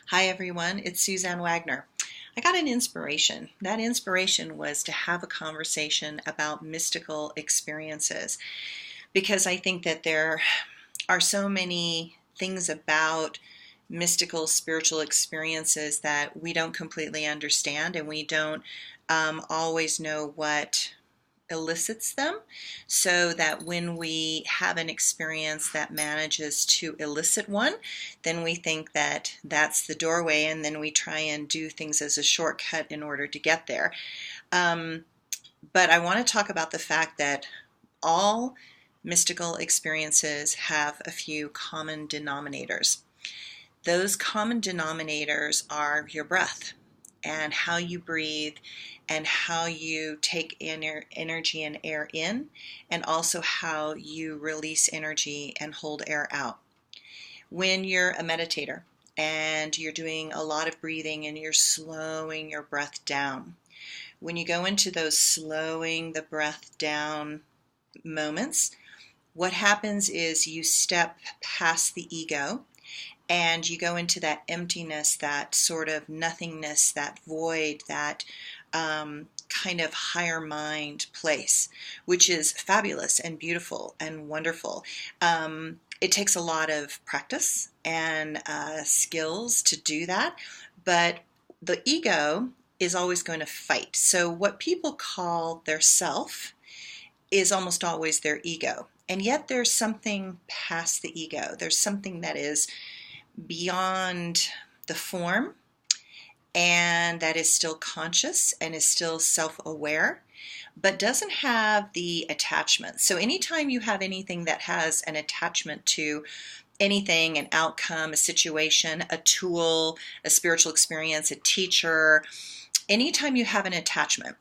Hi everyone, it's Suzanne Wagner. I got an inspiration. That inspiration was to have a conversation about mystical experiences because I think that there are so many things about mystical spiritual experiences that we don't completely understand and we don't always know what elicits them, so that when we have an experience that manages to elicit one, then we think that that's the doorway, and then we try and do things as a shortcut in order to get there. Um, but I want to talk about the fact that all mystical experiences have a few common denominators. Those common denominators are your breath and how you breathe and how you take in your energy and air in, and also how you release energy and hold air out. When you're a meditator and you're doing a lot of breathing and you're slowing your breath down, when you go into those slowing the breath down moments, what happens is you step past the ego and you go into that emptiness, that sort of nothingness, that void, that kind of higher mind place, which is fabulous and beautiful and wonderful. It takes a lot of practice and skills to do that, but the ego is always going to fight. So what people call their self is almost always their ego. And yet there's something past the ego. There's something that is beyond the form and that is still conscious and is still self-aware, but doesn't have the attachment. So anytime you have anything that has an attachment to anything, an outcome, a situation, a tool, a spiritual experience, a teacher, anytime you have an attachment,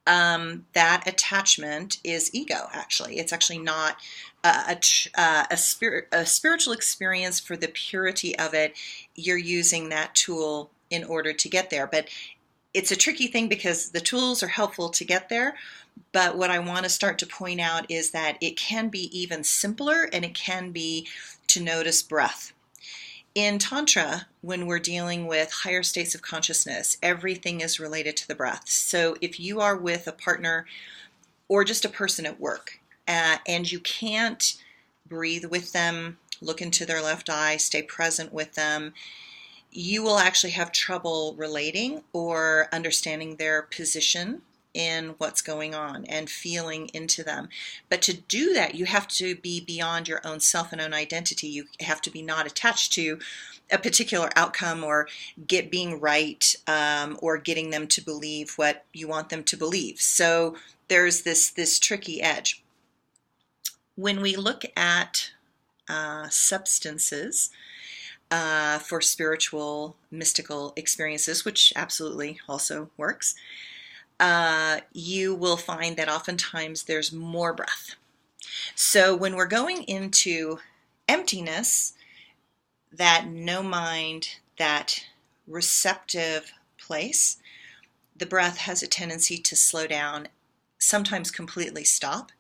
that attachment is ego, actually. It's actually not a spiritual experience for the purity of it. You're using that tool in order to get there. But it's a tricky thing because the tools are helpful to get there. But what I want to start to point out is that it can be even simpler, and it can be to notice breath. In Tantra, when we're dealing with higher states of consciousness, everything is related to the breath. So if you are with a partner or just a person at work, and you can't breathe with them, look into their left eye, stay present with them, you will actually have trouble relating or understanding their position in what's going on and feeling into them. But to do that, you have to be beyond your own self and own identity. You have to be not attached to a particular outcome or being right, or getting them to believe what you want them to believe. So there's this tricky edge. When we look at substances for spiritual, mystical experiences, which absolutely also works, you will find that oftentimes there's more breath. So when we're going into emptiness, that no mind, that receptive place, the breath has a tendency to slow down, sometimes completely stop.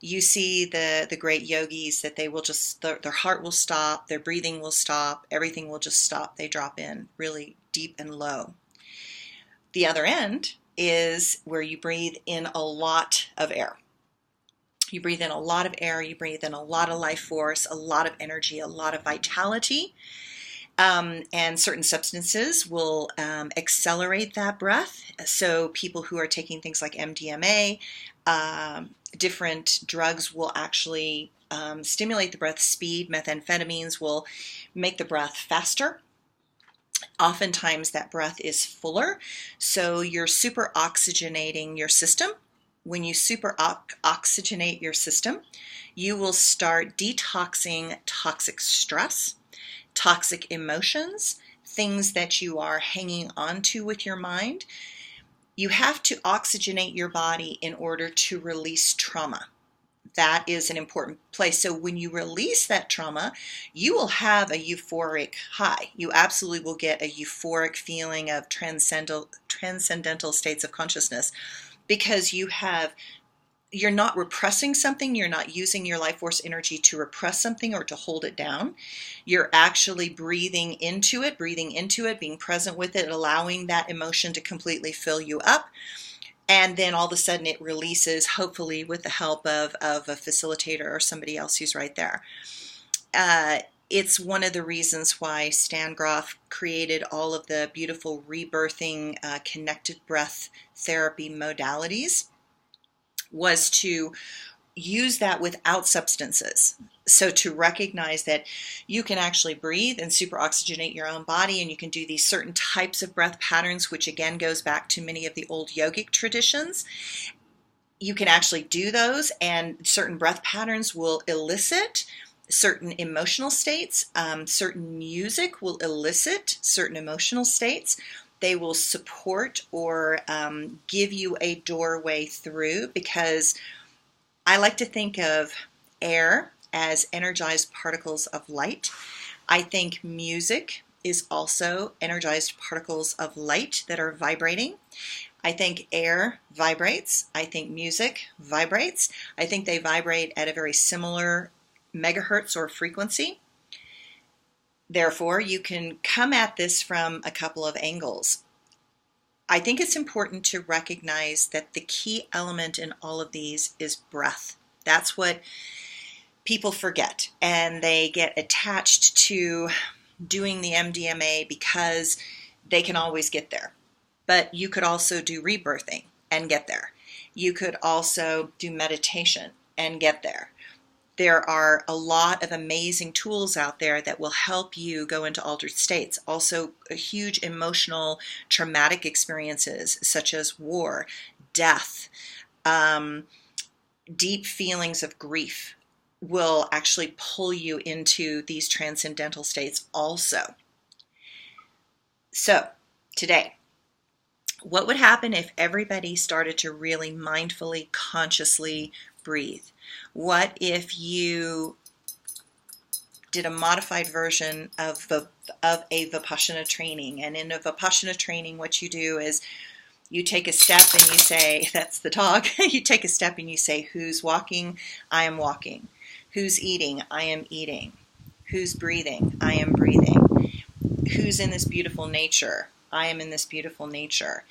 You see the great yogis that they will just, their heart will stop, their breathing will stop, everything will just stop. They drop in really deep and low. The other end is where you breathe in a lot of air. You breathe in a lot of air, you breathe in a lot of life force, a lot of energy, a lot of vitality. And certain substances will accelerate that breath. So people who are taking things like MDMA, different drugs will actually stimulate the breath speed. Methamphetamines will make the breath faster. Oftentimes that breath is fuller, so you're super oxygenating your system. When you super oxygenate your system, you will start detoxing toxic stress, toxic emotions, things that you are hanging on to with your mind. You have to oxygenate your body in order to release trauma. That is an important place. So when you release that trauma, you will have a euphoric high. You absolutely will get a euphoric feeling of transcendental states of consciousness, because you have you're not repressing something. You're not using your life force energy to repress something or to hold it down. You're actually breathing into it, being present with it, allowing that emotion to completely fill you up. And then all of a sudden it releases, hopefully with the help of a facilitator or somebody else who's right there. It's one of the reasons why Stan Grof created all of the beautiful rebirthing connected breath therapy modalities, was to use that without substances. So to recognize that you can actually breathe and super oxygenate your own body, and you can do these certain types of breath patterns, which again goes back to many of the old yogic traditions. You can actually do those, and certain breath patterns will elicit certain emotional states. Certain music will elicit certain emotional states. They will support or give you a doorway through, because I like to think of air as energized particles of light. I think music is also energized particles of light that are vibrating. I think air vibrates. I think music vibrates. I think they vibrate at a very similar megahertz or frequency. Therefore, you can come at this from a couple of angles. I think it's important to recognize that the key element in all of these is breath. That's what people forget, and they get attached to doing the MDMA because they can always get there. But you could also do rebirthing and get there. You could also do meditation and get there. There are a lot of amazing tools out there that will help you go into altered states. Also, huge emotional, traumatic experiences such as war, death, deep feelings of grief will actually pull you into these transcendental states also. So, today, what would happen if everybody started to really mindfully, consciously breathe? What if you did a modified version of a Vipassana training? And in a Vipassana training, what you do is you take a step and you say, that's the dog, you take a step and you say, who's walking? I am walking. Who's eating? I am eating. Who's breathing? I am breathing. Who's in this beautiful nature? I am in this beautiful nature.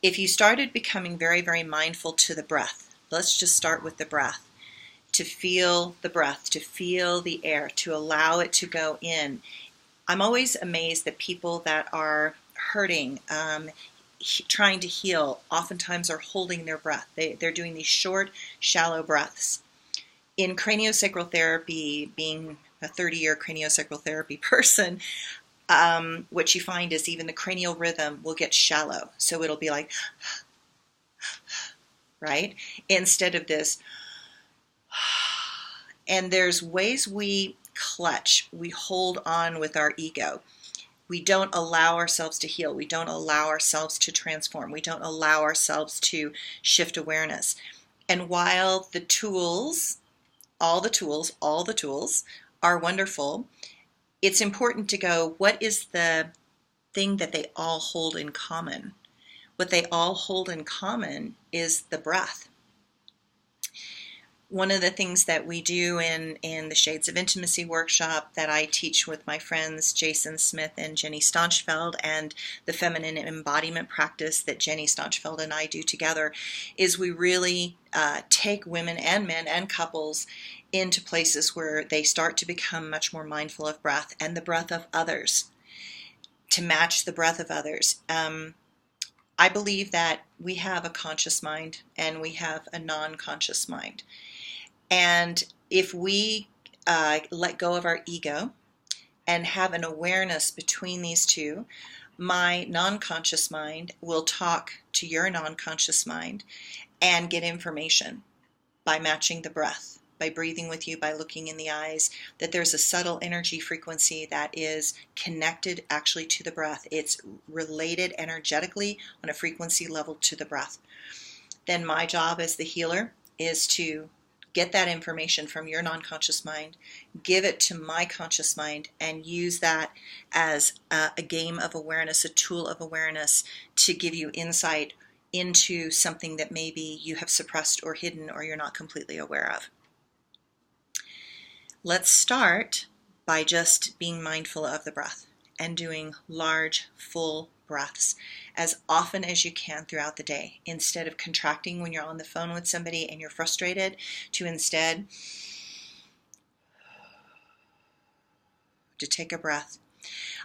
If you started becoming very, very mindful to the breath, let's just start with the breath. To feel the breath, to feel the air, to allow it to go in. I'm always amazed that people that are hurting, trying to heal, oftentimes are holding their breath. They're doing these short, shallow breaths. In craniosacral therapy, being a 30-year craniosacral therapy person, what you find is even the cranial rhythm will get shallow. So it'll be like, right? Instead of this. And there's ways we clutch, we hold on with our ego. We don't allow ourselves to heal. We don't allow ourselves to transform. We don't allow ourselves to shift awareness. And while the tools, all the tools are wonderful, it's important to go, what is the thing that they all hold in common? What they all hold in common is the breath. One of the things that we do in the Shades of Intimacy workshop that I teach with my friends Jason Smith and Jenny Staunchfeld, and the feminine embodiment practice that Jenny Staunchfeld and I do together, is we really take women and men and couples into places where they start to become much more mindful of breath and the breath of others, to match the breath of others. I believe that we have a conscious mind and we have a non-conscious mind. And if we let go of our ego and have an awareness between these two, my non-conscious mind will talk to your non-conscious mind and get information by matching the breath, by breathing with you, by looking in the eyes, that there's a subtle energy frequency that is connected actually to the breath. It's related energetically on a frequency level to the breath. Then my job as the healer is to get that information from your non-conscious mind, give it to my conscious mind, and use that as a game of awareness, a tool of awareness to give you insight into something that maybe you have suppressed or hidden or you're not completely aware of. Let's start by just being mindful of the breath and doing large, full breaths as often as you can throughout the day. Instead of contracting when you're on the phone with somebody and you're frustrated, to instead to take a breath.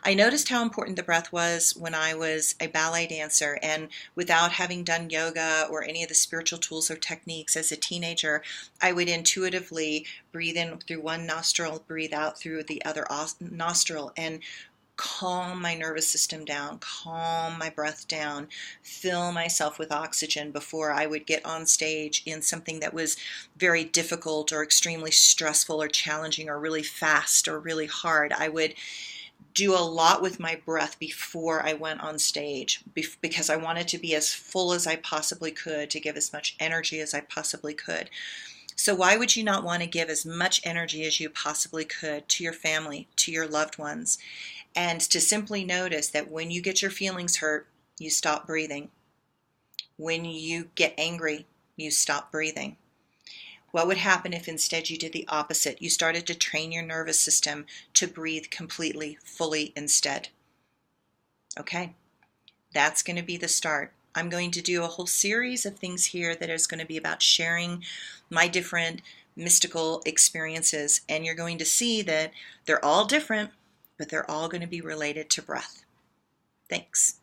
I noticed how important the breath was when I was a ballet dancer, and without having done yoga or any of the spiritual tools or techniques as a teenager, I would intuitively breathe in through one nostril, breathe out through the other nostril, and calm my nervous system down, calm my breath down, fill myself with oxygen before I would get on stage in something that was very difficult or extremely stressful or challenging or really fast or really hard. I would do a lot with my breath before I went on stage because I wanted to be as full as I possibly could, to give as much energy as I possibly could. So why would you not want to give as much energy as you possibly could to your family, to your loved ones, and to simply notice that when you get your feelings hurt, you stop breathing. When you get angry, you stop breathing. What would happen if instead you did the opposite? You started to train your nervous system to breathe completely, fully instead. Okay, that's going to be the start. I'm going to do a whole series of things here that is going to be about sharing my different mystical experiences, and you're going to see that they're all different, but they're all going to be related to breath. Thanks.